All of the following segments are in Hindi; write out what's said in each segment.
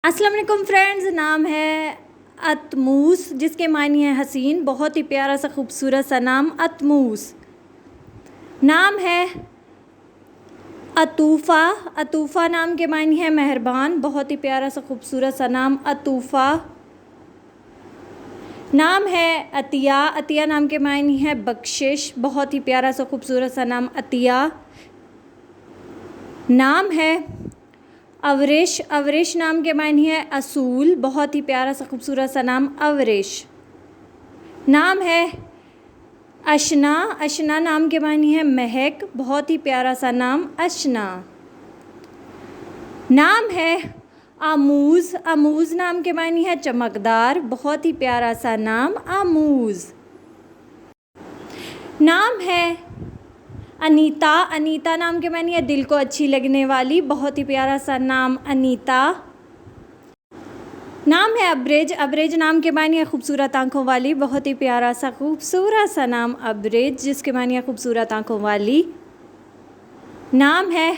अस्सलाम वालेकुम फ्रेंड्स, नाम है अतमूस जिसके मानी है हसीन। बहुत ही प्यारा सा खूबसूरत सा नाम अतमूस। नाम है अतूफ़ा। अतूफ़ा नाम के मानी है मेहरबान। बहुत ही प्यारा सा खूबसूरत सा नाम अतूफ़ा। नाम है अतिया। अतिया नाम के मानी है बख्शिश। बहुत ही प्यारा सा खूबसूरत सा नाम अतिया। नाम है अवरिश। अवरिश नाम के मानी है असूल। बहुत ही प्यारा सा खूबसूरत सा नाम अवरिश। नाम है अशना। अशना नाम के मानी है महक। बहुत ही प्यारा सा नाम अशना। नाम है आमूज़। आमूज़ नाम के मानी है चमकदार। बहुत ही प्यारा सा नाम आमूज़। नाम है अनीता। अनीता नाम के मानी है दिल को अच्छी लगने वाली। बहुत ही प्यारा सा नाम अनीता। नाम है अब्रेज। अब्रेज नाम के मानी है खूबसूरत आँखों वाली। बहुत ही प्यारा सा खूबसूरत सा नाम अब्रेज जिसके मानी है खूबसूरत आँखों वाली। नाम है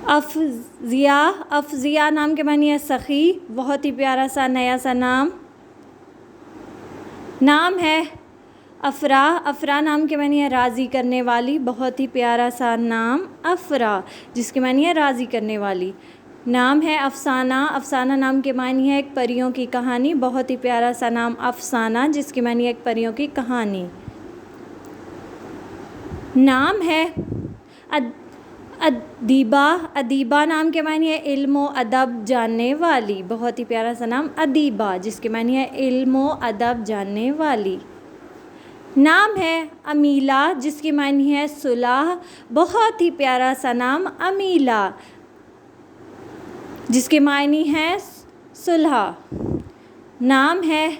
अफ़ज़िया। अफ़ज़िया नाम के मानी है सखी। बहुत ही प्यारा सा नया सा नाम। नाम है अफ़रा। अफ़रा नाम के मानी है राज़ी करने वाली। बहुत ही प्यारा सा नाम अफ़रा जिसके मानी है राज़ी करने वाली। नाम है अफ़साना। अफ़साना नाम के मानी है एक परियों की कहानी। बहुत ही प्यारा सा नाम अफ़साना जिसकी मानी है एक परियों की कहानी। नाम है अदीबा। अदीबा नाम के मानी है इल्म व अदब जानने वाली। बहुत ही प्यारा सा नाम अदीबा जिसके मानी है इल्म व अदब जानने वाली। नाम है अमीला जिसकी मानी है सुलह। बहुत ही प्यारा सा नाम अमीला जिसके मानी है सुलह। नाम है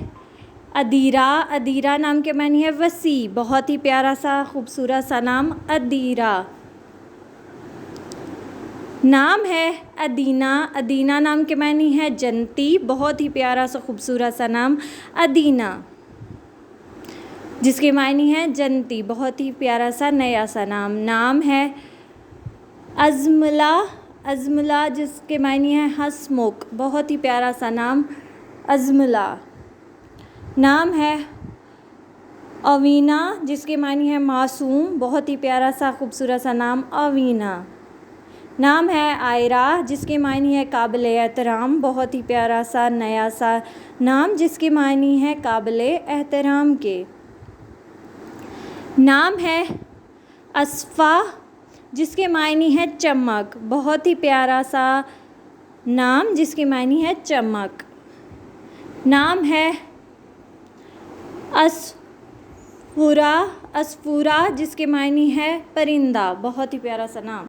अदीरा। अदीरा नाम के मानी है वसी। बहुत ही प्यारा सा खूबसूरत सा नाम अदीरा। नाम है अदीना। अदीना नाम के मानी है जन्नती। बहुत ही प्यारा सा खूबसूरत सा नाम अदीना जिसके मायनी है जन्नती। बहुत ही प्यारा सा नया सा नाम। नाम है अज़मला। अज़मला जिसके मायनी है हसमुख। बहुत ही प्यारा सा नाम अज़मला। नाम है अवीना जिसके मायनी है मासूम। बहुत ही प्यारा सा खूबसूरत सा नाम अवीना। नाम है आयरा जिसके मायनी है काबिल एहतराम। बहुत ही प्यारा सा नया सा नाम जिसके मायनी है काबिल एहतराम के। नाम है अस्फ़ा जिसके मायनी है चमक। बहुत ही प्यारा सा नाम जिसकी मायनी है चमक। नाम है अस्फ़ूरा। अस्फ़ूरा जिसके मायनी है परिंदा। बहुत ही प्यारा सा नाम।